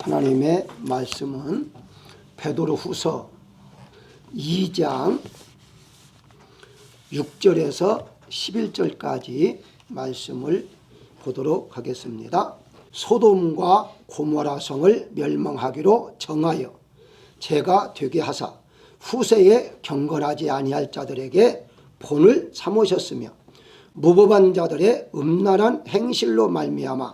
하나님의 말씀은 베드로후서 2장 6절에서 11절까지 말씀을 보도록 하겠습니다. 소돔과 고모라 성을 멸망하기로 정하여 제가 되게 하사 후세에 경건하지 아니할 자들에게 본을 삼으셨으며 무법한 자들의 음란한 행실로 말미암아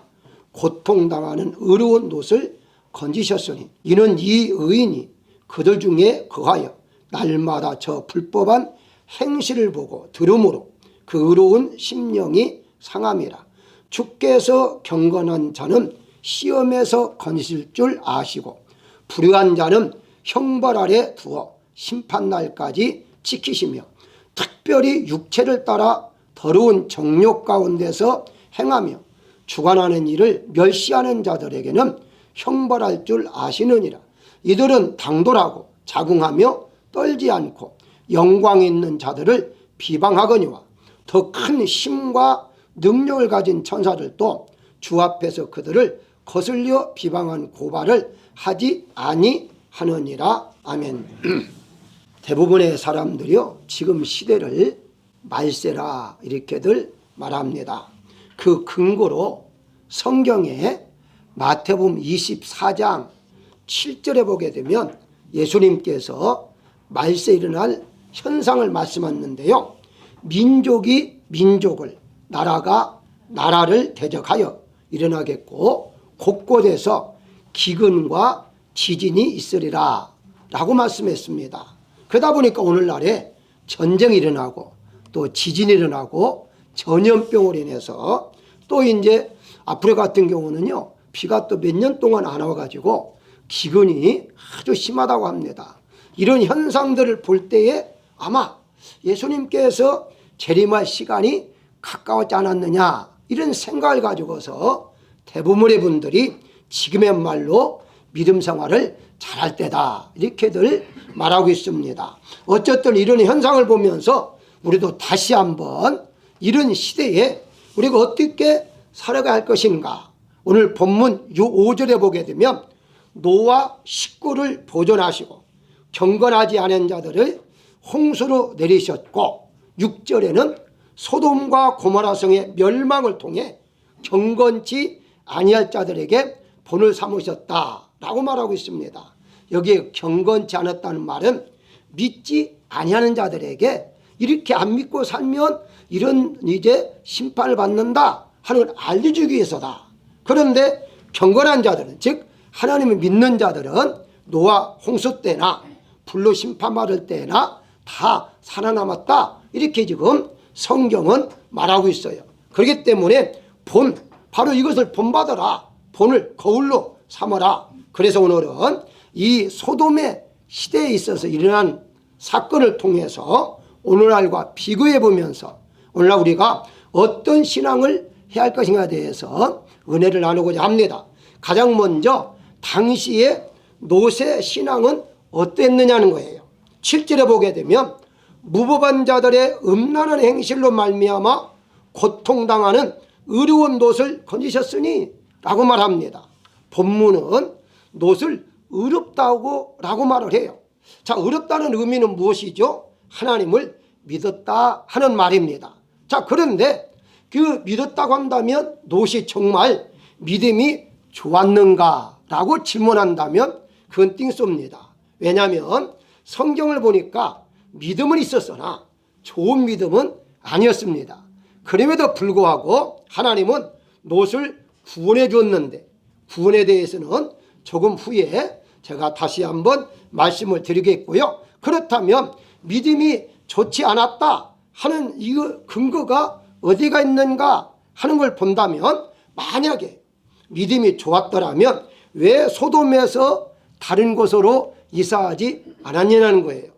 고통당하는 의로운 놋을 건지셨으니 이는 이 의인이 그들 중에 거하여 날마다 저 불법한 행실을 보고 들음으로 그 의로운 심령이 상함이라. 주께서 경건한 자는 시험에서 건지실 줄 아시고 불의한 자는 형벌 아래 두어 심판날까지 지키시며 특별히 육체를 따라 더러운 정욕 가운데서 행하며 주관하는 일을 멸시하는 자들에게는 형벌할 줄 아시느니라. 이들은 당돌하고 자궁하며 떨지 않고 영광 있는 자들을 비방하거니와 더 큰 힘과 능력을 가진 천사들도 주 앞에서 그들을 거슬려 비방한 고발을 하지 아니하느니라. 아멘. 대부분의 사람들이요 지금 시대를 말세라 이렇게들 말합니다. 그 근거로 성경에 마태복음 24장 7절에 보게 되면 예수님께서 말세에 일어날 현상을 말씀하셨는데요, 민족이 민족을, 나라가 나라를 대적하여 일어나겠고 곳곳에서 기근과 지진이 있으리라 라고 말씀했습니다. 그러다 보니까 오늘날에 전쟁이 일어나고 또 지진이 일어나고 전염병으로 인해서 또 이제 아프리카 같은 경우는요 비가 또 몇 년 동안 안 와가지고 기근이 아주 심하다고 합니다. 이런 현상들을 볼 때에 아마 예수님께서 재림할 시간이 가까웠지 않았느냐 이런 생각을 가지고서 대부분의 분들이 지금의 말로 믿음 생활을 잘할 때다 이렇게들 말하고 있습니다. 어쨌든 이런 현상을 보면서 우리도 다시 한번 이런 시대에 우리가 어떻게 살아가야 할 것인가. 오늘 본문 5절에 보게 되면 노아 식구를 보존하시고 경건하지 않은 자들을 홍수로 내리셨고 6절에는 소돔과 고모라 성의 멸망을 통해 경건치 아니할 자들에게 본을 삼으셨다라고 말하고 있습니다. 여기에 경건치 않았다는 말은 믿지 아니하는 자들에게 이렇게 안 믿고 살면 이런 이제 심판을 받는다 하는 걸 알려주기 위해서다. 그런데 경건한 자들은 즉 하나님을 믿는 자들은 노아 홍수 때나 불로 심판받을 때나 다 살아남았다 이렇게 지금 성경은 말하고 있어요. 그렇기 때문에 본, 바로 이것을 본받아라. 본을 거울로 삼아라. 그래서 오늘은 이 소돔의 시대에 있어서 일어난 사건을 통해서 오늘날과 비교해 보면서 오늘날 우리가 어떤 신앙을 해야 할 것인가에 대해서 은혜를 나누고자 합니다. 가장 먼저 당시의 놋의 신앙은 어땠느냐는 거예요. 7절에 보게 되면 무법한 자들의 음란한 행실로 말미암아 고통당하는 의로운 놋을 건지셨으니 라고 말합니다. 본문은 놋을 의롭다고 라고 말을 해요. 자, 의롭다는 의미는 무엇이죠? 하나님을 믿었다 하는 말입니다. 자, 그런데 그 믿었다고 한다면 놋이 정말 믿음이 좋았는가 라고 질문한다면 그건 띵쏘입니다. 왜냐하면 성경을 보니까 믿음은 있었으나 좋은 믿음은 아니었습니다. 그럼에도 불구하고 하나님은 놋을 구원해 줬는데 구원에 대해서는 조금 후에 제가 다시 한번 말씀을 드리겠고요. 그렇다면 믿음이 좋지 않았다 하는 이 근거가 어디가 있는가 하는 걸 본다면 만약에 믿음이 좋았더라면 왜 소돔에서 다른 곳으로 이사하지 않았냐는 거예요.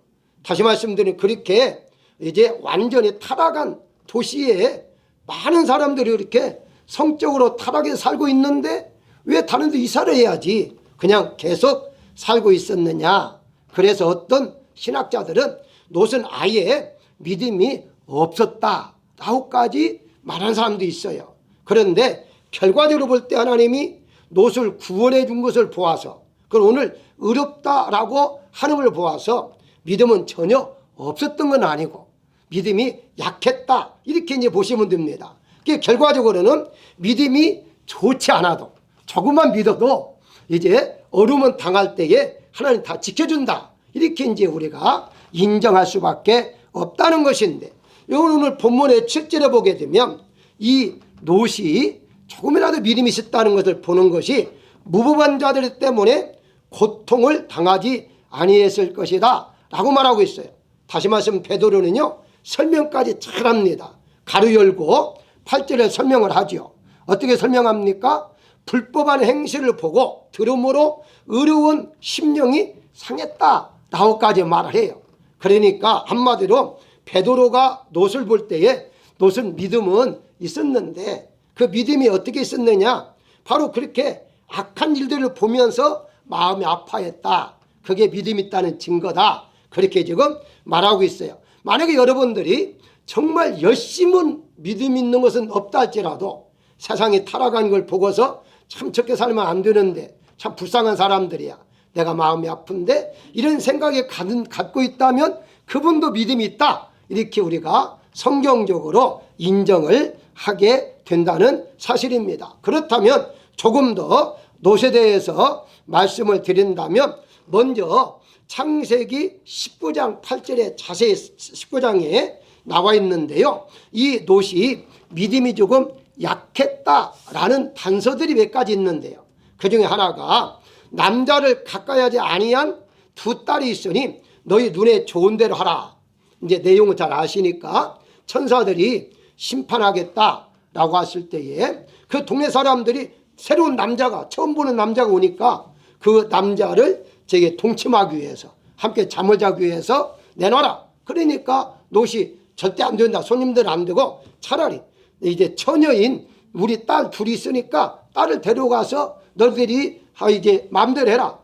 다시 말씀드리면 그렇게 이제 완전히 타락한 도시에 많은 사람들이 이렇게 성적으로 타락해서 살고 있는데 왜 다른 데 이사를 해야지 그냥 계속 살고 있었느냐. 그래서 어떤 신학자들은 놋은 아예 믿음이 없었다라고까지 말하는 사람도 있어요. 그런데 결과적으로 볼 때 하나님이 노을 구원해 준 것을 보아서, 그걸 오늘 어렵다라고 하는 걸 보아서 믿음은 전혀 없었던 건 아니고 믿음이 약했다, 이렇게 이제 보시면 됩니다. 결과적으로는 믿음이 좋지 않아도 조금만 믿어도 이제 어려움 당할 때에 하나님 다 지켜준다, 이렇게 이제 우리가 인정할 수밖에 없다는 것인데, 오늘 본문의 7절에 보게 되면 이 롯이 조금이라도 믿음이 있었다는 것을 보는 것이 무법한 자들 때문에 고통을 당하지 아니했을 것이다 라고 말하고 있어요. 다시 말씀, 베드로는요 설명까지 잘합니다. 가로 열고 8절에 설명을 하죠. 어떻게 설명합니까? 불법한 행실을 보고 들음으로 어려운 심령이 상했다라고까지 말을 해요. 그러니까 한마디로 베드로가 롯을 볼 때에 롯은 믿음은 있었는데 그 믿음이 어떻게 있었느냐, 바로 그렇게 악한 일들을 보면서 마음이 아파했다, 그게 믿음이 있다는 증거다, 그렇게 지금 말하고 있어요. 만약에 여러분들이 정말 열심은 믿음 있는 것은 없다 할지라도 세상이 타락한 걸 보고서 참 저렇게 살면 안 되는데 참 불쌍한 사람들이야, 내가 마음이 아픈데, 이런 생각이 갖고 있다면 그분도 믿음이 있다, 이렇게 우리가 성경적으로 인정을 하게 된다는 사실입니다. 그렇다면 조금 더 롯에 대해서 말씀을 드린다면, 먼저 창세기 19장 8절에 자세히 19장에 나와 있는데요, 이 롯이 믿음이 조금 약했다라는 단서들이 몇 가지 있는데요, 그 중에 하나가 남자를 가까이 하지 아니한 두 딸이 있으니 너희 눈에 좋은 대로 하라. 이제 내용을 잘 아시니까 천사들이 심판하겠다라고 했을 때에 그 동네 사람들이 새로운 남자가, 처음 보는 남자가 오니까 그 남자를 저게 동침하기 위해서, 함께 잠을 자기 위해서 내놔라. 그러니까 롯이 절대 안 된다, 손님들 안 되고 차라리 이제 처녀인 우리 딸 둘이 있으니까 딸을 데려가서 너희들이 이제 마음대로 해라.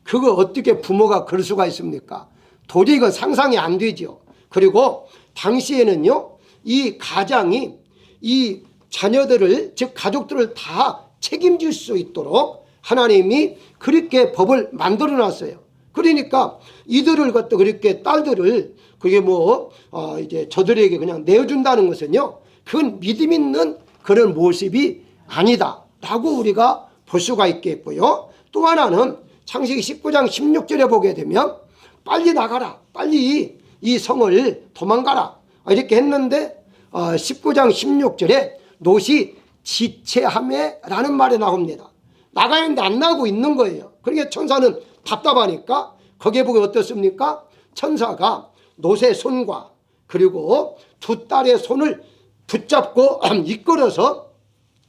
그거 어떻게 부모가 그럴 수가 있습니까? 도저히 이건 상상이 안 되죠. 그리고 당시에는요, 이 가장이 이 자녀들을, 즉 가족들을 다 책임질 수 있도록 하나님이 그렇게 법을 만들어 놨어요. 그러니까 이들을 갖다 그렇게 딸들을 그게 이제 저들에게 그냥 내어준다는 것은요, 그건 믿음 있는 그런 모습이 아니다 라고 우리가 볼 수가 있겠고요. 또 하나는 창세기 19장 16절에 보게 되면 빨리 나가라, 빨리 이 성을 도망가라, 이렇게 했는데 19장 16절에 롯이 지체하매 라는 말이 나옵니다. 나가야 하는데 안 나가고 있는 거예요. 그러니까 천사는 답답하니까 거기에 보기 어떻습니까? 천사가 롯의 손과 그리고 두 딸의 손을 붙잡고 이끌어서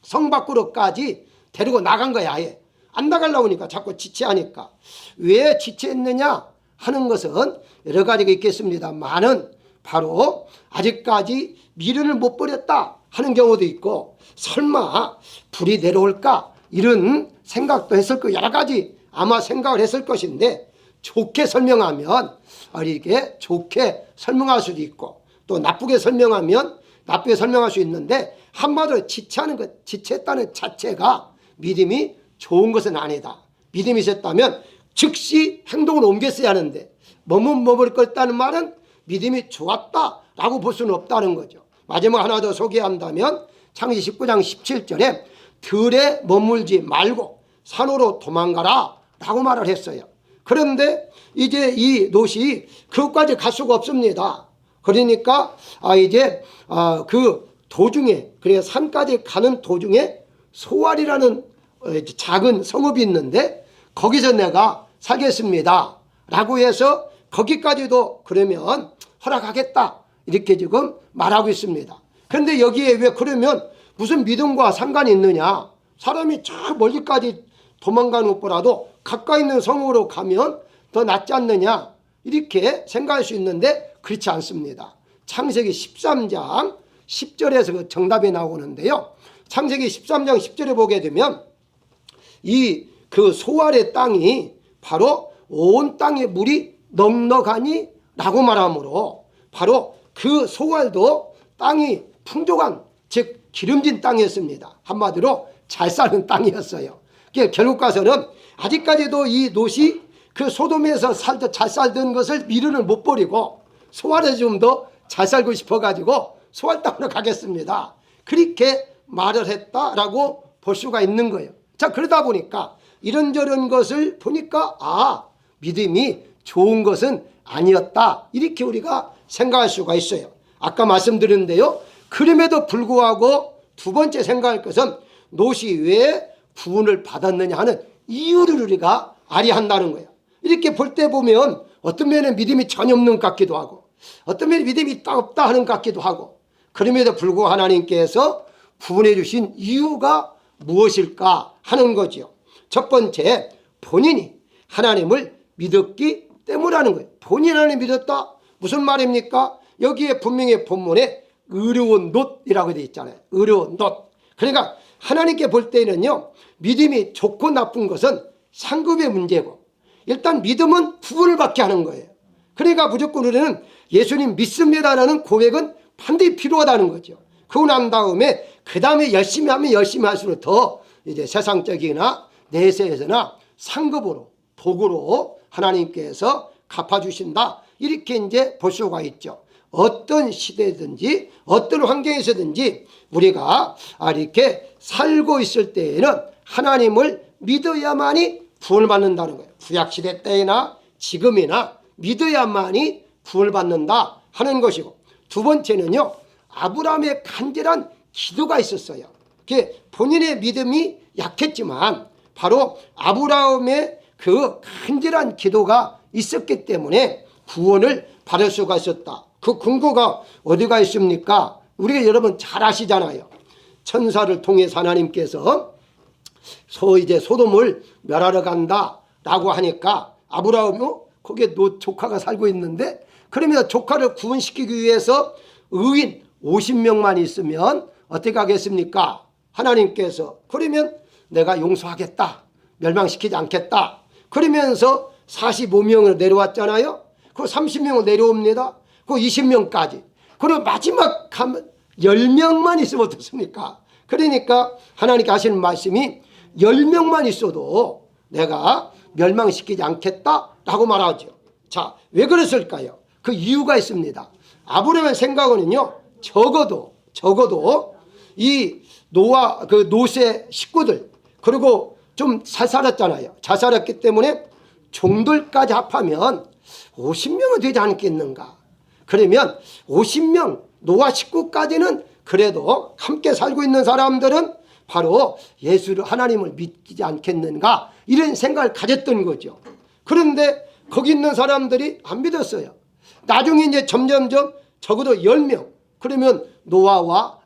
성 밖으로까지 데리고 나간 거야. 아예 안 나가려고 하니까 자꾸 지체하니까. 왜 지체했느냐 하는 것은 여러 가지가 있겠습니다만은 바로 아직까지 미련을 못 버렸다 하는 경우도 있고, 설마 불이 내려올까 이런 생각도 했을 거, 여러 가지 아마 생각을 했을 것인데, 좋게 설명하면 이렇게 좋게 설명할 수도 있고 또 나쁘게 설명하면 나쁘게 설명할 수 있는데, 한마디로 지체하는 것, 지체했다는 자체가 믿음이 좋은 것은 아니다. 믿음이 있었다면 즉시 행동을 옮겼어야 하는데 머뭇머물 껐다는 말은 믿음이 좋았다라고 볼 수는 없다는 거죠. 마지막 하나 더 소개한다면 창세기 19장 17절에 들에 머물지 말고 산으로 도망가라 라고 말을 했어요. 그런데 이제 이 롯이 그것까지 갈 수가 없습니다. 그러니까 이제 그 도중에, 그래 산까지 가는 도중에 소알이라는 작은 성읍이 있는데 거기서 내가 살겠습니다 라고 해서 거기까지도 그러면 허락하겠다 이렇게 지금 말하고 있습니다. 그런데 여기에 왜 그러면 무슨 믿음과 상관이 있느냐, 사람이 저 멀리까지 도망가는 것보다도 가까이 있는 성으로 가면 더 낫지 않느냐 이렇게 생각할 수 있는데 그렇지 않습니다. 창세기 13장 10절에서 그 정답이 나오는데요, 창세기 13장 10절에 보게 되면 이 그 소알의 땅이 바로 온 땅에 물이 넉넉하니 라고 말하므로 바로 그 소알도 땅이 풍족한, 즉 기름진 땅이었습니다. 한마디로 잘 사는 땅이었어요. 그러니까 결국 가서는 아직까지도 이 롯이 그 소돔에서 잘 살던 것을 미련을 못 버리고 소알에 좀 더 잘 살고 싶어가지고 소알 땅으로 가겠습니다. 그렇게 말을 했다라고 볼 수가 있는 거예요. 자, 그러다 보니까 이런저런 것을 보니까 믿음이 좋은 것은 아니었다, 이렇게 우리가 생각할 수가 있어요. 아까 말씀드렸는데요, 그럼에도 불구하고 두 번째 생각할 것은 롯이 왜 구원을 받았느냐 하는 이유를 우리가 알아야 한다는 거예요. 이렇게 볼 때 보면 어떤 면에 믿음이 전혀 없는 것 같기도 하고, 어떤 면에 믿음이 있다 없다 하는 것 같기도 하고, 그럼에도 불구하고 하나님께서 구원해 주신 이유가 무엇일까 하는 거죠. 첫 번째, 본인이 하나님을 믿었기 때문이라는 거예요. 본인이 하나님을 믿었다, 무슨 말입니까? 여기에 분명히 본문에 의로운 롯이라고 되어 있잖아요. 의로운 롯. 그러니까 하나님께 볼 때는요, 믿음이 좋고 나쁜 것은 상급의 문제고, 일단 믿음은 구원을 받게 하는 거예요. 그러니까 무조건 우리는 예수님 믿습니다라는 고백은 반드시 필요하다는 거죠. 그러고 난 다음에 그 다음에 열심히 하면 열심히 할수록 더 이제 세상적이나 내세에서나 상급으로, 복으로 하나님께서 갚아주신다, 이렇게 이제 볼 수가 있죠. 어떤 시대든지 어떤 환경에서든지 우리가 이렇게 살고 있을 때에는 하나님을 믿어야만이 구원을 받는다는 거예요. 구약시대 때나 지금이나 믿어야만이 구원을 받는다 하는 것이고, 두 번째는요, 아브라함의 간절한 기도가 있었어요. 본인의 믿음이 약했지만 바로 아브라함의 그 간절한 기도가 있었기 때문에 구원을 받을 수가 있었다. 그 근거가 어디가 있습니까? 우리가 여러분 잘 아시잖아요. 천사를 통해서 하나님께서 이제 소돔을 멸하러 간다라고 하니까 아브라함이 거기에 조카가 살고 있는데, 그러면 조카를 구원시키기 위해서 의인 50명만 있으면 어떻게 하겠습니까? 하나님께서 그러면 내가 용서하겠다, 멸망시키지 않겠다, 그러면서 45명으로 내려왔잖아요. 그 30명으로 내려옵니다. 그 20명까지. 그리고 마지막 가면 10명만 있으면 어떻습니까? 그러니까 하나님께 하시는 말씀이 10명만 있어도 내가 멸망시키지 않겠다라고 말하죠. 자, 왜 그랬을까요? 그 이유가 있습니다. 아브라함의 생각은요, 적어도 이 롯의 식구들, 그리고 좀 잘 살았잖아요. 잘 살았기 때문에 종들까지 합하면 50명은 되지 않겠는가. 그러면 50명 노아 식구까지는 그래도 함께 살고 있는 사람들은 바로 예수를, 하나님을 믿지 않겠는가, 이런 생각을 가졌던 거죠. 그런데 거기 있는 사람들이 안 믿었어요. 나중에 이제 점점점 적어도 10명, 그러면 롯과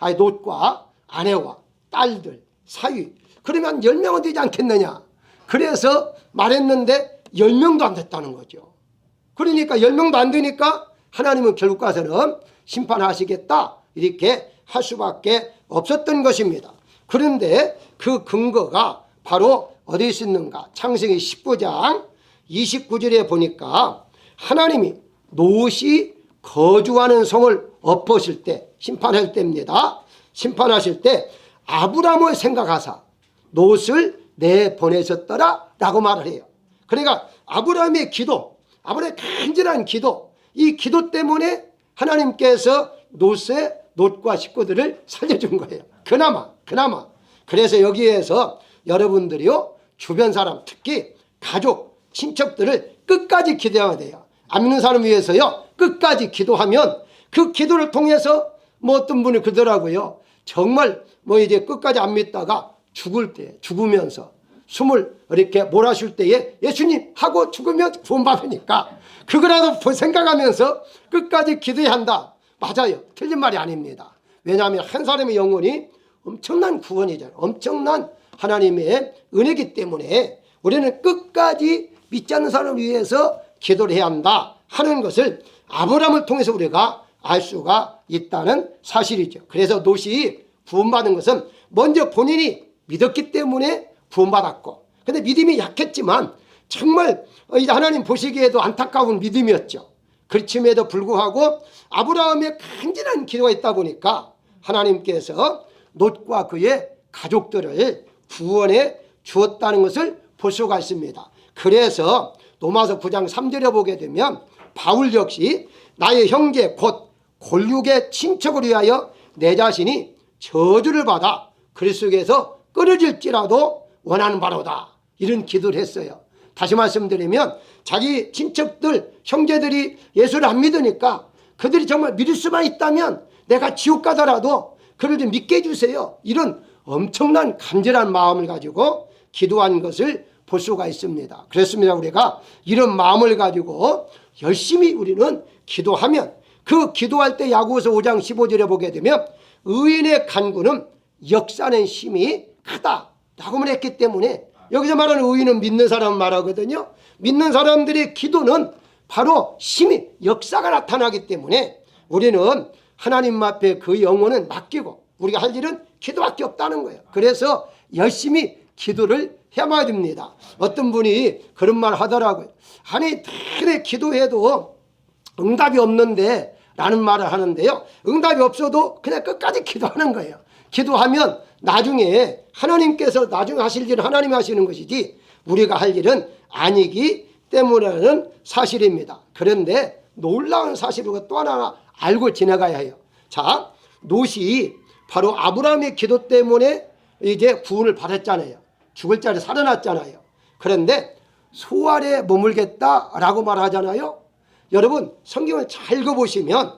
아내와 딸들, 사위, 그러면 10명은 되지 않겠느냐. 그래서 말했는데 10명도 안 됐다는 거죠. 그러니까 10명도 안 되니까 하나님은 결국 가서는 심판하시겠다, 이렇게 할 수밖에 없었던 것입니다. 그런데 그 근거가 바로 어디에 있는가? 창세기 19장 29절에 보니까 하나님이 롯이 거주하는 성을 엎으실 때, 심판할 때입니다. 심판하실 때 아브라함을 생각하사 롯을 내보내셨더라 라고 말을 해요. 그러니까 아브라함의 기도, 아브라함의 간절한 기도, 이 기도 때문에 하나님께서 롯과 식구들을 살려준 거예요. 그나마. 그래서 여기에서 여러분들이요, 주변 사람, 특히 가족, 친척들을 끝까지 기도해야 돼요. 안 믿는 사람 위해서요, 끝까지 기도하면 그 기도를 통해서 어떤 분이 그러더라고요. 정말 이제 끝까지 안 믿다가 죽을 때, 죽으면서 숨을 이렇게 몰아쉴 때에 예수님 하고 죽으면 구원받으니까 그거라도 생각하면서 끝까지 기도해야 한다. 맞아요. 틀린 말이 아닙니다. 왜냐하면 한 사람의 영혼이 엄청난 구원이잖아요. 엄청난 하나님의 은혜이기 때문에 우리는 끝까지 믿지 않는 사람을 위해서 기도를 해야 한다 하는 것을 아브라함을 통해서 우리가 알 수가 있다는 사실이죠. 그래서 롯이 구원받은 것은 먼저 본인이 믿었기 때문에 구원받았고, 근데 믿음이 약했지만 정말 하나님 보시기에도 안타까운 믿음이었죠. 그렇음에도 불구하고 아브라함의 간절한 기도가 있다 보니까 하나님께서 롯과 그의 가족들을 구원해 주었다는 것을 볼 수가 있습니다. 그래서 로마서 9장 3절에 보게 되면 바울 역시 나의 형제 곧 골육의 친척을 위하여 내 자신이 저주를 받아 그리스도에서 끊어질지라도 원하는 바로다, 이런 기도를 했어요. 다시 말씀드리면 자기 친척들 형제들이 예수를 안 믿으니까 그들이 정말 믿을 수만 있다면 내가 지옥 가더라도 그를 좀 믿게 해주세요, 이런 엄청난 간절한 마음을 가지고 기도한 것을 볼 수가 있습니다. 그렇습니다. 우리가 이런 마음을 가지고 열심히 우리는 기도하면, 그 기도할 때 야고보서 5장 15절에 보게 되면 의인의 간구는 역사는 힘이 크다라고 말했기 때문에, 여기서 말하는 의인은 믿는 사람 말하거든요. 믿는 사람들의 기도는 바로 힘이, 역사가 나타나기 때문에 우리는 하나님 앞에 그 영혼은 맡기고 우리가 할 일은 기도밖에 없다는 거예요. 그래서 열심히 기도를 해야 됩니다. 어떤 분이 그런 말 하더라고요. 아니 그래 기도해도 응답이 없는데 라는 말을 하는데요, 응답이 없어도 그냥 끝까지 기도하는 거예요. 기도하면 나중에 하나님께서 나중에 하실 일은 하나님이 하시는 것이지 우리가 할 일은 아니기 때문에는 사실입니다. 그런데 놀라운 사실을 또 하나 알고 지나가야 해요. 자, 롯이 바로 아브라함의 기도 때문에 이제 구원을 받았잖아요. 죽을 자리에 살아났잖아요. 그런데 소 아래 머물겠다라고 말하잖아요. 여러분 성경을 잘 읽어보시면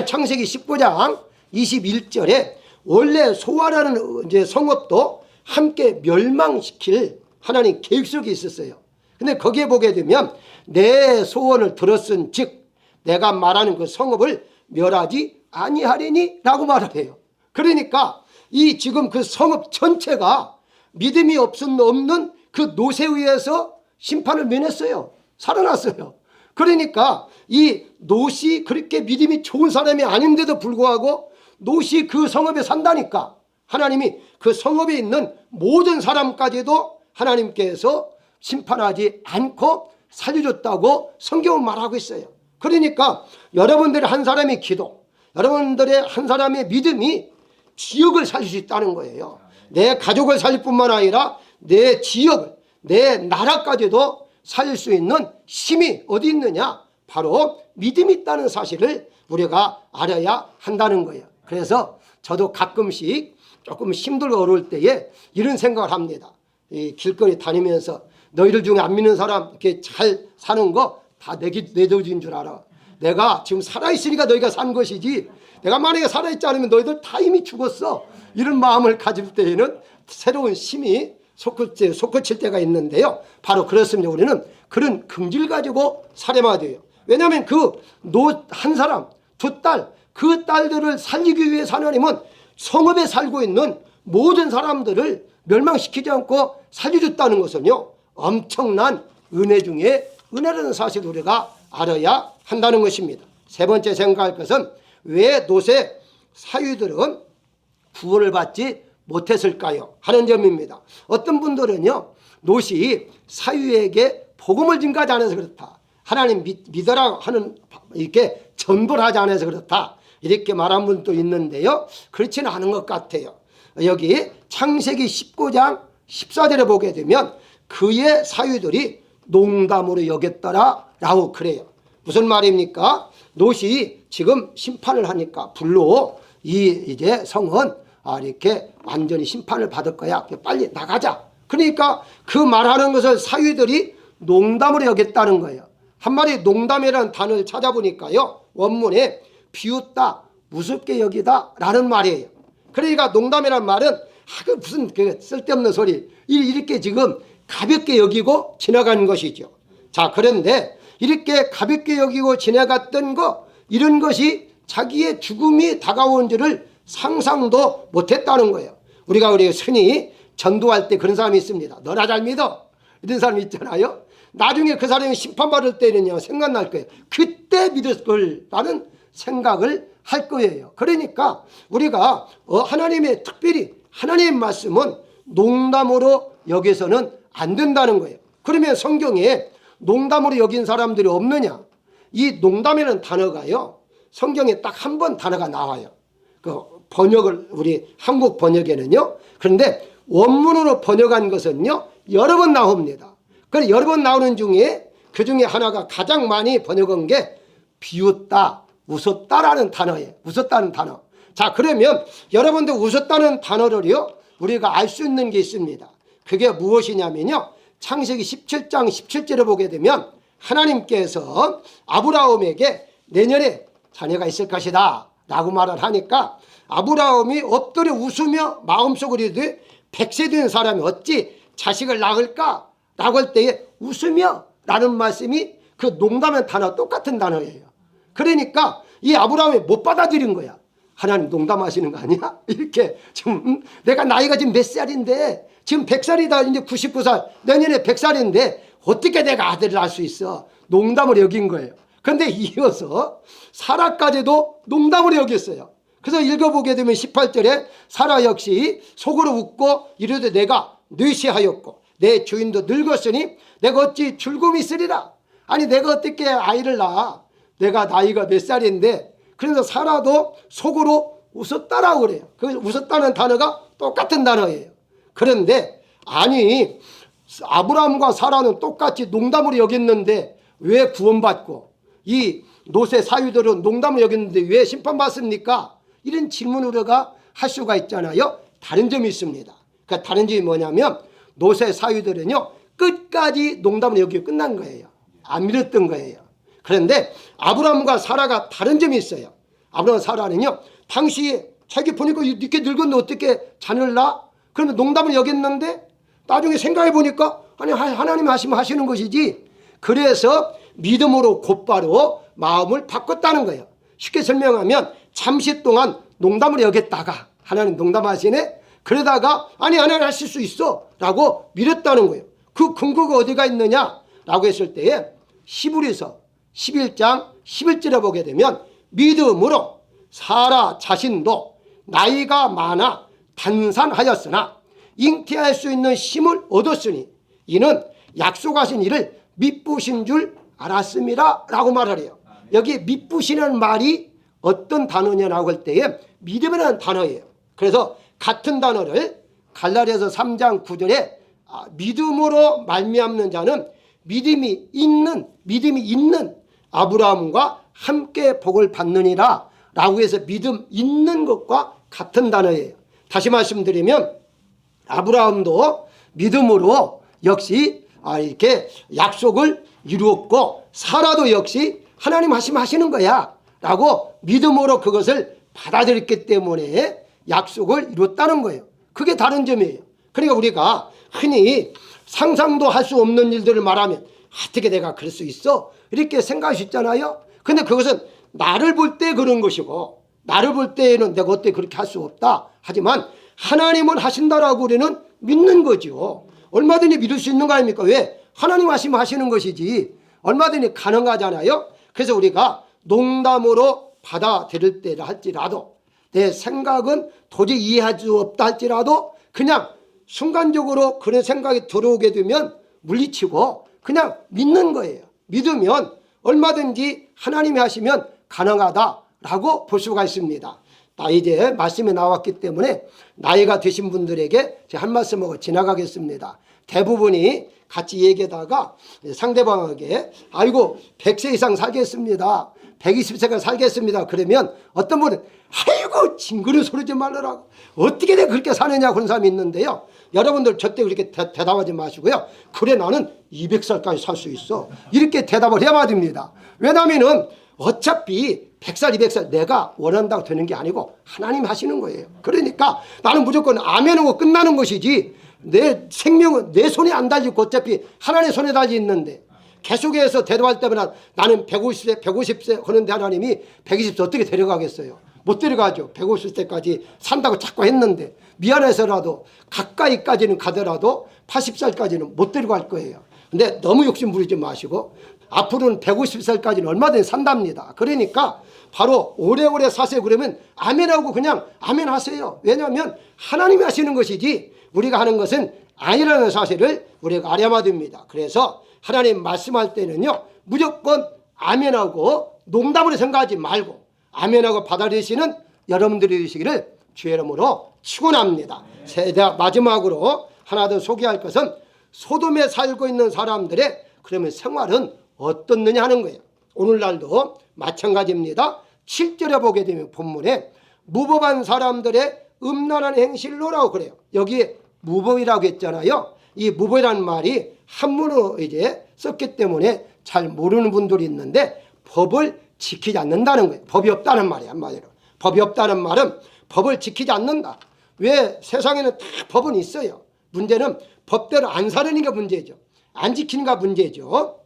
창세기 19장 21절에 원래 소아라는 이제 성읍도 함께 멸망시킬 하나님 계획 속에 있었어요. 근데 거기에 보게 되면 내 소원을 들었은 즉 내가 말하는 그 성읍을 멸하지 아니하리니 라고 말을 해요. 그러니까 이 지금 그 성읍 전체가 믿음이 없는 그 롯에 의해서 심판을 면했어요. 살아났어요. 그러니까 이 롯이 그렇게 믿음이 좋은 사람이 아닌데도 불구하고 롯이 그 성읍에 산다니까 하나님이 그 성읍에 있는 모든 사람까지도 하나님께서 심판하지 않고 살려줬다고 성경은 말하고 있어요. 그러니까 여러분들의 한 사람의 기도, 여러분들의 한 사람의 믿음이 지역을 살릴 수 있다는 거예요. 내 가족을 살릴 뿐만 아니라 내 지역을, 내 나라까지도 살릴 수 있는 힘이 어디 있느냐? 바로 믿음이 있다는 사실을 우리가 알아야 한다는 거예요. 그래서 저도 가끔씩 조금 힘들고 어려울 때에 이런 생각을 합니다. 이 길거리 다니면서 너희들 중에 안 믿는 사람 이렇게 잘 사는 거 다 내 도인 줄 알아. 내가 지금 살아있으니까 너희가 산 것이지 내가 만약에 살아있지 않으면 너희들 다 이미 죽었어. 이런 마음을 가질 때에는 새로운 힘이 솟구칠 때가 있는데요. 바로 그렇습니다. 우리는 그런 긍지를 가지고 살아야 돼요. 왜냐하면 그 한 사람, 두 딸, 그 딸들을 살리기 위해서 하나님은 성읍에 살고 있는 모든 사람들을 멸망시키지 않고 살려줬다는 것은요, 엄청난 은혜 중에 은혜라는 사실을 우리가 알아야 한다는 것입니다. 세 번째 생각할 것은 왜 롯의 사위들은 구원을 받지 못했을까요? 하는 점입니다. 어떤 분들은요, 롯이 사위에게 복음을 전가하지 않아서 그렇다, 하나님 믿어라 하는 이렇게 전도를 하지 않아서 그렇다, 이렇게 말한 분도 있는데요, 그렇지는 않은 것 같아요. 여기 창세기 19장 14절에 보게 되면 그의 사위들이 농담으로 여겼더라 라고 그래요. 무슨 말입니까? 롯이 지금 심판을 하니까 불로 이제 성은 이렇게 완전히 심판을 받을 거야, 빨리 나가자. 그러니까 그 말하는 것을 사위들이 농담으로 여겼다는 거예요. 한마디 농담이라는 단어를 찾아보니까요, 원문에 비웃다, 무섭게 여기다 라는 말이에요. 그러니까 농담이란 말은 그 무슨 그 쓸데없는 소리, 이렇게 지금 가볍게 여기고 지나가는 것이죠. 자, 그런데 이렇게 가볍게 여기고 지나갔던 거, 이런 것이 자기의 죽음이 다가온 줄을 상상도 못했다는 거예요. 우리가 흔히 전도할 때 그런 사람이 있습니다. 너나 잘 믿어, 이런 사람이 있잖아요. 나중에 그 사람이 심판받을 때는요, 생각날 거예요. 그때 믿을 걸 라는 생각을 할 거예요. 그러니까 우리가 하나님의 특별히 하나님의 말씀은 농담으로 여기서는 안 된다는 거예요. 그러면 성경에 농담으로 여긴 사람들이 없느냐? 이 농담이라는 단어가요, 성경에 딱 한 번 단어가 나와요. 그 번역을 우리 한국 번역에는요. 그런데 원문으로 번역한 것은요, 여러 번 나옵니다. 그래 여러 번 나오는 중에 그 중에 하나가 가장 많이 번역한 게 비웃다, 웃었다라는 단어예요. 웃었다는 단어. 자, 그러면 여러분들 웃었다는 단어를요 우리가 알 수 있는 게 있습니다. 그게 무엇이냐면요, 창세기 17장 17절에 보게 되면 하나님께서 아브라함에게 내년에 자녀가 있을 것이다 라고 말을 하니까 아브라함이 엎드려 웃으며 마음속으로 이르되 100세 된 사람이 어찌 자식을 낳을까 라고 할 때에 웃으며 라는 말씀이 그 농담의 단어 똑같은 단어예요. 그러니까 이 아브라함이 못 받아들인 거야. 하나님 농담하시는 거 아니야? 이렇게 지금 내가 나이가 지금 몇 살인데 지금 100살이다 이제 99살 내년에 100살인데 어떻게 내가 아들을 낳을 수 있어? 농담을 여긴 거예요. 그런데 이어서 사라까지도 농담을 여겼어요. 그래서 읽어보게 되면 18절에 사라 역시 속으로 웃고 이르되 내가 뇌시하였고 내 주인도 늙었으니 내가 어찌 즐거움이 있으리라. 아니 내가 어떻게 아이를 낳아? 내가 나이가 몇 살인데. 그래서 사라도 속으로 웃었다라고 그래요. 그 웃었다는 단어가 똑같은 단어예요. 그런데 아니 아브라함과 사라는 똑같이 농담으로 여겼는데 왜 구원받고 이 노세 사유들은 농담을 여겼는데 왜 심판받습니까? 이런 질문을 우리가 할 수가 있잖아요. 다른 점이 있습니다. 그러니까 다른 점이 뭐냐면 노세 사유들은요 끝까지 농담을 여기고 끝난 거예요. 안 믿었던 거예요. 그런데 아브라함과 사라가 다른 점이 있어요. 아브라함과 사라는요 당시에 자기 보니까 이렇게 늙었는데 어떻게 자녀를 낳아? 그러면 농담을 여겼는데 나중에 생각해 보니까 아니 하나님이 하시면 하시는 것이지. 그래서 믿음으로 곧바로 마음을 바꿨다는 거예요. 쉽게 설명하면 잠시 동안 농담을 여겼다가 하나님 농담하시네? 그러다가 아니 하나님 하실 수 있어 라고 믿었다는 거예요. 그 근거가 어디가 있느냐 라고 했을 때에 히브리서 11장 11절에 보게 되면 믿음으로 사라 자신도 나이가 많아 단산하였으나 잉태할 수 있는 힘을 얻었으니 이는 약속하신 이를 미쁘신 줄 알았습니다 라고 말을 해요. 여기 미쁘시는 말이 어떤 단어냐라고 할 때에 믿음이라는 단어예요. 그래서 같은 단어를 갈라디아서 3장 9절에 믿음으로 말미암는 자는 믿음이 있는 아브라함과 함께 복을 받느니라 라고 해서 믿음 있는 것과 같은 단어예요. 다시 말씀드리면 아브라함도 믿음으로 역시 이렇게 약속을 이루었고 사라도 역시 하나님 하시는 거야 라고 믿음으로 그것을 받아들였기 때문에 약속을 이뤘다는 거예요. 그게 다른 점이에요. 그러니까 우리가 흔히 상상도 할 수 없는 일들을 말하면 어떻게 내가 그럴 수 있어? 이렇게 생각할 수 있잖아요. 근데 그것은 나를 볼 때 그런 것이고 나를 볼 때는 내가 어떻게 그렇게 할 수 없다. 하지만 하나님은 하신다라고 우리는 믿는 거죠. 얼마든지 믿을 수 있는 거 아닙니까? 왜? 하나님 하시면 하시는 것이지. 얼마든지 가능하잖아요. 그래서 우리가 농담으로 받아들일 때라 할지라도 내 생각은 도저히 이해할 수 없다 할지라도 그냥 순간적으로 그런 생각이 들어오게 되면 물리치고 그냥 믿는 거예요. 믿으면 얼마든지 하나님이 하시면 가능하다라고 볼 수가 있습니다. 이제 말씀이 나왔기 때문에 나이가 드신 분들에게 제가 한 말씀하고 지나가겠습니다. 대부분이 같이 얘기하다가 상대방에게 아이고 100세 이상 살겠습니다. 120세가 살겠습니다. 그러면 어떤 분은 아이고 징그러운 소리 좀 말라라고 어떻게 내가 그렇게 사느냐 그런 사람이 있는데요. 여러분들 절대 그렇게 대답하지 마시고요. 그래 나는 200살까지 살 수 있어. 이렇게 대답을 해야 됩니다. 왜냐하면 어차피 100살 200살 내가 원한다고 되는 게 아니고 하나님 하시는 거예요. 그러니까 나는 무조건 아멘하고 끝나는 것이지 내 생명은 내 손에 안 달리고 어차피 하나님의 손에 달려 있는데 계속해서 대답할 때마다 나는 150세 하는데 하나님이 120세 어떻게 데려가겠어요? 못 데려가죠. 150세까지 산다고 자꾸 했는데 미안해서라도 가까이까지는 가더라도 80살까지는 못 데려갈 거예요. 근데 너무 욕심 부리지 마시고 앞으로는 150살까지는 얼마든지 산답니다. 그러니까 바로 오래오래 사세요. 그러면 아멘하고 그냥 아멘 하세요. 왜냐하면 하나님이 하시는 것이지 우리가 하는 것은 아니라는 사실을 우리가 알아야 됩니다. 그래서 하나님 말씀할 때는요 무조건 아멘하고 농담으로 생각하지 말고 아멘하고 받아들이시는 여러분들이 되시기를 주의 이름으로 축원합니다. 마지막으로 하나 더 소개할 것은 소돔에 살고 있는 사람들의 그러면 생활은 어떻느냐 하는 거예요. 오늘날도 마찬가지입니다. 7절에 보게 되면 본문에 무법한 사람들의 음란한 행실로라고 그래요. 여기에 무법이라고 했잖아요. 이 무법이라는 말이 한문으로 이제 썼기 때문에 잘 모르는 분들이 있는데 법을 지키지 않는다는 거예요. 법이 없다는 말이에요. 한마디로. 법이 없다는 말은 법을 지키지 않는다. 왜 세상에는 다 법은 있어요. 문제는 법대로 안 사는 게 문제죠. 안 지키는 게 문제죠.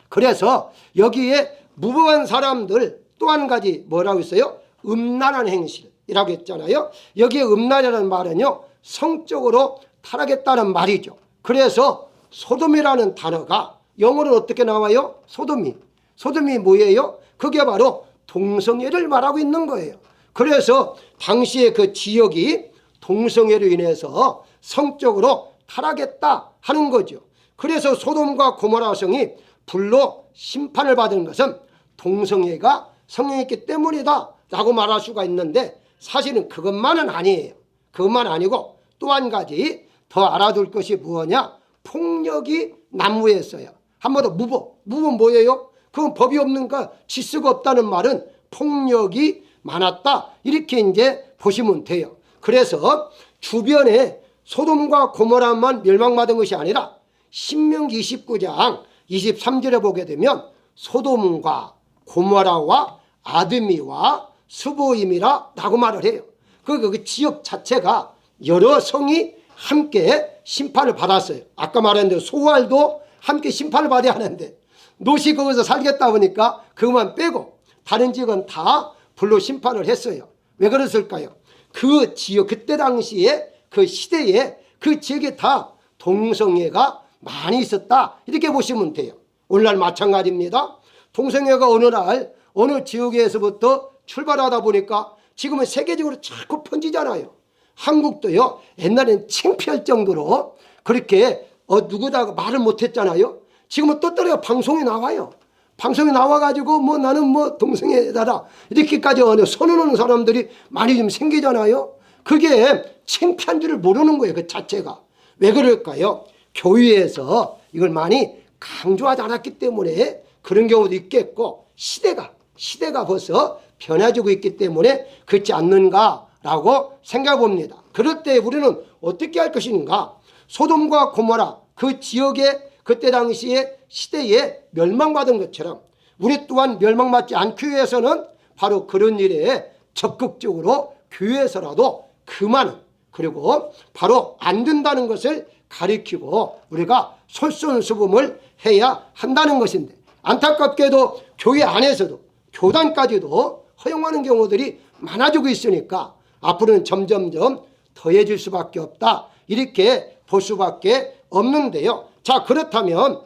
그래서 여기에 무법한 사람들 또 한 가지 뭐라고 했어요? 음란한 행실이라고 했잖아요. 여기에 음란이라는 말은요, 성적으로 타락했다는 말이죠. 그래서 소돔이라는 단어가 영어로 어떻게 나와요? 소돔이 뭐예요? 그게 바로 동성애를 말하고 있는 거예요. 그래서 당시에 그 지역이 동성애로 인해서 성적으로 타락했다 하는 거죠. 그래서 소돔과 고모라 성이 불로 심판을 받은 것은 동성애가 성행했기 때문이다 라고 말할 수가 있는데, 사실은 그것만은 아니에요. 그것만 아니고 또 한 가지 더 알아둘 것이 무엇이냐? 폭력이 난무했어요. 한마디로 무법 뭐예요? 그건 법이 없는가 질서가 없다는 말은 폭력이 많았다 이렇게 이제 보시면 돼요. 그래서 주변에 소돔과 고모라만 멸망받은 것이 아니라 신명기 29장 23절에 보게 되면 소돔과 고모라와 아드미와 스보임이라 라고 말을 해요. 그 지역 자체가 여러 성이 함께 심판을 받았어요. 아까 말했는데 소알도 함께 심판을 받아야 하는데 롯이 거기서 살겠다 보니까 그것만 빼고 다른 지역은 다 불로 심판을 했어요. 왜 그랬을까요? 그 지역 그때 당시에 그 시대에 그 지역에 다 동성애가 많이 있었다 이렇게 보시면 돼요. 오늘날 마찬가지입니다. 동성애가 어느 날 어느 지역에서부터 출발하다 보니까 지금은 세계적으로 자꾸 퍼지잖아요. 한국도요, 옛날엔 창피할 정도로 그렇게 누구다가 말을 못했잖아요. 지금은 떳떳하게 방송에 나와요. 방송에 나와가지고 뭐 나는 뭐 동성애다라 이렇게까지 선언하는 사람들이 많이 좀 생기잖아요. 그게 창피한 줄을 모르는 거예요. 그 자체가. 왜 그럴까요? 교회에서 이걸 많이 강조하지 않았기 때문에 그런 경우도 있겠고, 시대가 벌써 변해지고 있기 때문에 그렇지 않는가라고 생각해 봅니다. 그럴 때 우리는 어떻게 할 것인가? 소돔과 고모라 그 지역에 그때 당시에 시대에 멸망받은 것처럼 우리 또한 멸망받지 않기 위해서는 바로 그런 일에 적극적으로 교회에서라도 그만은, 그리고 바로 안 된다는 것을 가리키고 우리가 솔선수범을 해야 한다는 것인데, 안타깝게도 교회 안에서도 교단까지도 허용하는 경우들이 많아지고 있으니까 앞으로는 점점점 더해질 수밖에 없다 이렇게 볼 수밖에 없는데요. 자, 그렇다면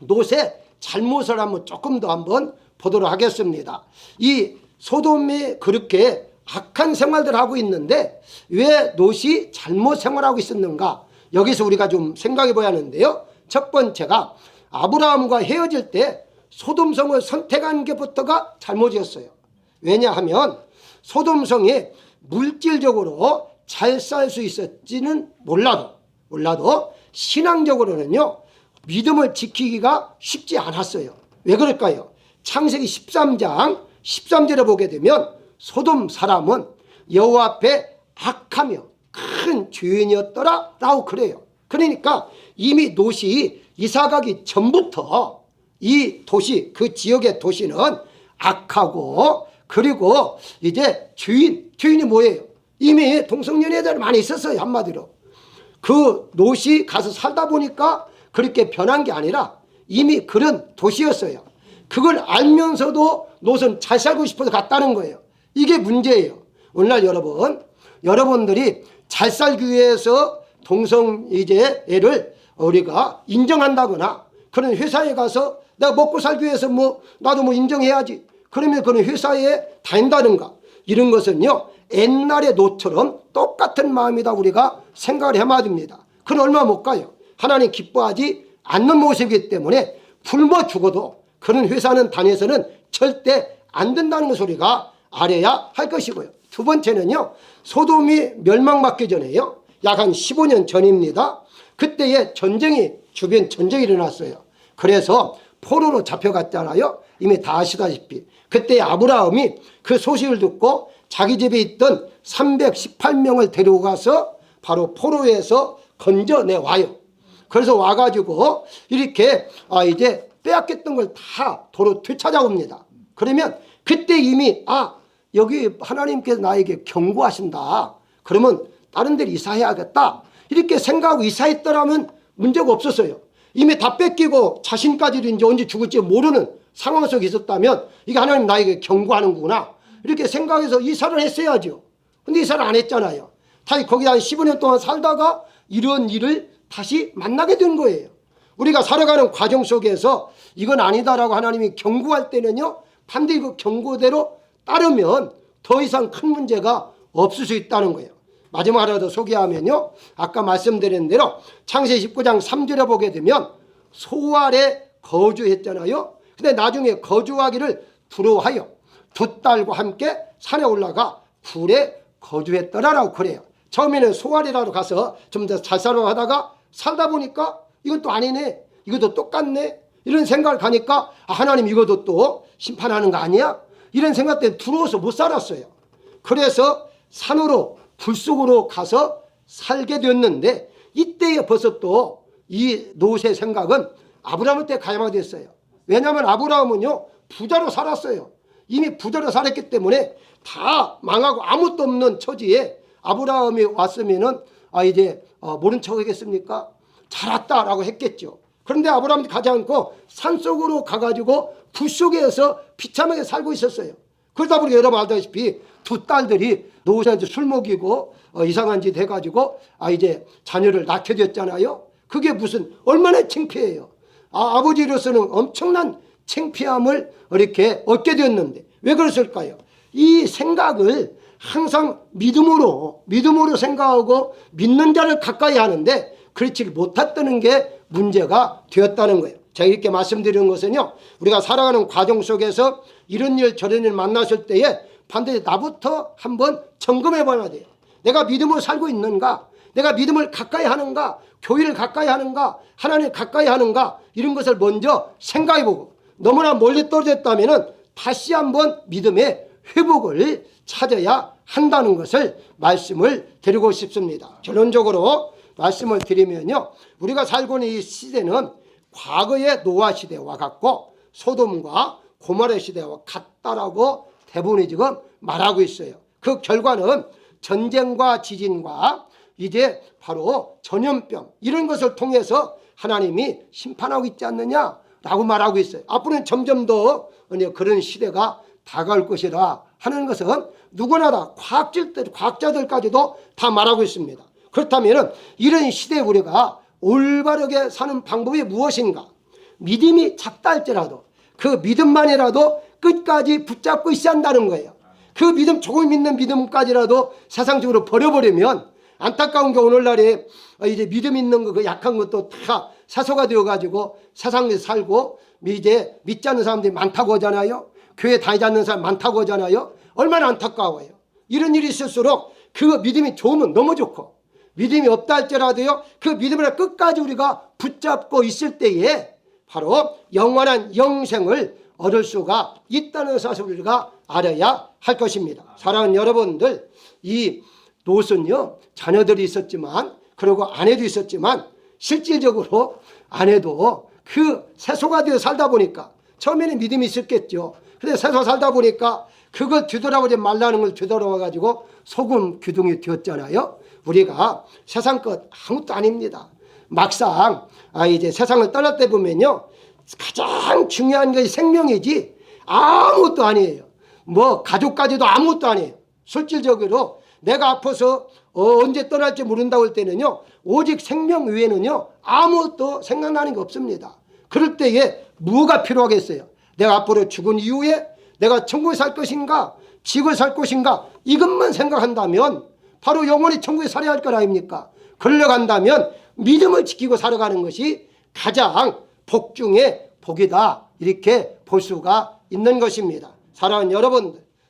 롯의 잘못을 조금 더 한번 보도록 하겠습니다. 이 소돔이 그렇게 악한 생활들을 하고 있는데 왜 롯이 잘못 생활하고 있었는가? 여기서 우리가 좀 생각해 봐야 하는데요. 첫 번째가 아브라함과 헤어질 때 소돔성을 선택한 것부터가 잘못이었어요. 왜냐하면 소돔성이 물질적으로 잘 살 수 있었지는 몰라도 신앙적으로는요, 믿음을 지키기가 쉽지 않았어요. 왜 그럴까요? 창세기 13장 13절에 보게 되면 소돔 사람은 여호와 앞에 악하며 큰 죄인이었더라 라고 그래요. 그러니까 이미 롯이 이사가기 전부터 이 도시, 그 지역의 도시는 악하고, 그리고 이제 주인이 뭐예요? 이미 동성연애들 많이 있었어요. 한마디로 그 롯이 가서 살다 보니까 그렇게 변한 게 아니라 이미 그런 도시였어요. 그걸 알면서도 롯은 잘 살고 싶어서 갔다는 거예요. 이게 문제예요. 오늘날 여러분들이 잘 살기 위해서 동성애를 우리가 인정한다거나 그런 회사에 가서 내가 먹고 살기 위해서 나도 인정해야지, 그러면 그런 회사에 다닌다든가 이런 것은요, 옛날의 롯처럼 똑같은 마음이다 우리가 생각을 해봐야 됩니다. 그건 얼마 못 가요. 하나님 기뻐하지 않는 모습이기 때문에 굶어 죽어도 그런 회사는 다녀서는 절대 안 된다는 것을 우리가 알아야 할 것이고요. 두 번째는요, 소돔이 멸망받기 전에요, 약 한 15년 전입니다. 그때에 주변 전쟁이 일어났어요. 그래서 포로로 잡혀갔잖아요. 이미 다 아시다시피. 그때 아브라함이 그 소식을 듣고 자기 집에 있던 318명을 데리고 가서 바로 포로에서 건져내와요. 그래서 와가지고 이렇게 이제 빼앗겼던 걸 다 도로 되찾아옵니다. 그러면 그때 이미 여기 하나님께서 나에게 경고하신다. 그러면 다른 데로 이사해야겠다. 이렇게 생각하고 이사했더라면 문제가 없었어요. 이미 다 뺏기고 자신까지도 이제 언제 죽을지 모르는 상황 속에 있었다면 이게 하나님 나에게 경고하는구나. 이렇게 생각해서 이사를 했어야죠. 근데 이사를 안 했잖아요. 다시 거기 한 15년 동안 살다가 이런 일을 다시 만나게 된 거예요. 우리가 살아가는 과정 속에서 이건 아니다라고 하나님이 경고할 때는요, 반드시 그 경고대로 따르면 더 이상 큰 문제가 없을 수 있다는 거예요. 마지막으로 더 소개하면요, 아까 말씀드린 대로 창세기 19장 3절에 보게 되면 소 아래 거주했잖아요. 근데 나중에 거주하기를 두려워하여 두 딸과 함께 산에 올라가 굴에 거주했더라라고 그래요. 처음에는 소 아래라고 가서 좀 더 잘 살아고 하다가 살다 보니까 이건 또 아니네, 이것도 똑같네, 이런 생각을 가니까 하나님 이것도 또 심판하는 거 아니야? 이런 생각 때문에 두려워서 못 살았어요. 그래서 산으로 불속으로 가서 살게 되었는데 이때에 벌써 또 이 롯의 생각은 아브라함한테 가야만 됐어요. 왜냐하면 아브라함은요 부자로 살았어요. 이미 부자로 살았기 때문에 다 망하고 아무것도 없는 처지에 아브라함이 왔으면은 이제 모른 척 하겠습니까? 잘 왔다라고 했겠죠. 그런데 아브라함이 가지 않고 산속으로 가가지고 불속에서 비참하게 살고 있었어요. 그러다 보니 여러분 알다시피 두 딸들이 노후한테 술 먹이고 이상한 짓 해가지고 이제 자녀를 낳게 됐잖아요. 그게 무슨 얼마나 창피해요. 아버지로서는 엄청난 창피함을 이렇게 얻게 되었는데 왜 그랬을까요? 이 생각을 항상 믿음으로 생각하고 믿는 자를 가까이 하는데 그렇지 못했다는 게 문제가 되었다는 거예요. 제가 이렇게 말씀드리는 것은요, 우리가 살아가는 과정 속에서 이런 일 저런 일 만났을 때에 반드시 나부터 한번 점검해 봐야 돼요. 내가 믿음으로 살고 있는가? 내가 믿음을 가까이 하는가? 교회를 가까이 하는가? 하나님을 가까이 하는가? 이런 것을 먼저 생각해 보고 너무나 멀리 떨어졌다면 다시 한번 믿음의 회복을 찾아야 한다는 것을 말씀을 드리고 싶습니다. 결론적으로 말씀을 드리면요, 우리가 살고 있는 이 시대는 과거의 노아 시대와 같고 소돔과 고모라 시대와 같다라고 대부분이 지금 말하고 있어요. 그 결과는 전쟁과 지진과 이제 바로 전염병 이런 것을 통해서 하나님이 심판하고 있지 않느냐라고 말하고 있어요. 앞으로는 점점 더 그런 시대가 다가올 것이라 하는 것은 누구나 다 과학자들까지도 다 말하고 있습니다. 그렇다면 이런 시대에 우리가 올바르게 사는 방법이 무엇인가? 믿음이 작다 할지라도 그 믿음만이라도 끝까지 붙잡고 있어야 한다는 거예요. 그 믿음, 조금 믿는 믿음까지라도 세상적으로 버려버리면 안타까운 게 오늘날에 이제 믿음 있는 거, 그 약한 것도 다 사소가 되어가지고 세상에서 살고 이제 믿지 않는 사람들이 많다고 하잖아요. 교회 다니지 않는 사람 많다고 하잖아요. 얼마나 안타까워요. 이런 일이 있을수록 그 믿음이 좋으면 너무 좋고 믿음이 없다 할지라도요, 그 믿음을 끝까지 우리가 붙잡고 있을 때에 바로 영원한 영생을 얻을 수가 있다는 사실을 우리가 알아야 할 것입니다. 사랑하는 여러분들, 이 롯은요 자녀들이 있었지만 그리고 아내도 있었지만 실질적으로 아내도 그 세소가 되어 살다 보니까 처음에는 믿음이 있었겠죠. 근데 세소 살다 보니까 그걸 뒤돌아보지 말라는 걸 뒤돌아와가지고 소금 기둥이 되었잖아요. 우리가 세상 것 아무것도 아닙니다. 막상 이제 세상을 떠날 때 보면요, 가장 중요한 것이 생명이지 아무것도 아니에요. 뭐 가족까지도 아무것도 아니에요. 실질적으로 내가 아파서 언제 떠날지 모른다고 할 때는요, 오직 생명 외에는요 아무것도 생각나는 게 없습니다. 그럴 때에 뭐가 필요하겠어요? 내가 앞으로 죽은 이후에 내가 천국에 살 것인가 지구에 살 것인가 이것만 생각한다면 바로 영원히 천국에 살아야 할 것 아닙니까? 그러려고 한다면 믿음을 지키고 살아가는 것이 가장 복 중에 복이다, 이렇게 볼 수가 있는 것입니다. 사랑하는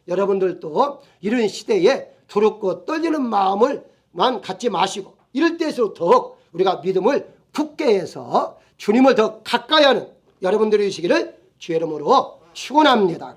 여러분들도 이런 시대에 두렵고 떨리는 마음을만 갖지 마시고 이럴 때일수록 더욱 우리가 믿음을 굳게 해서 주님을 더 가까이 하는 여러분들이 되시기를 주의 이름으로 축원합니다.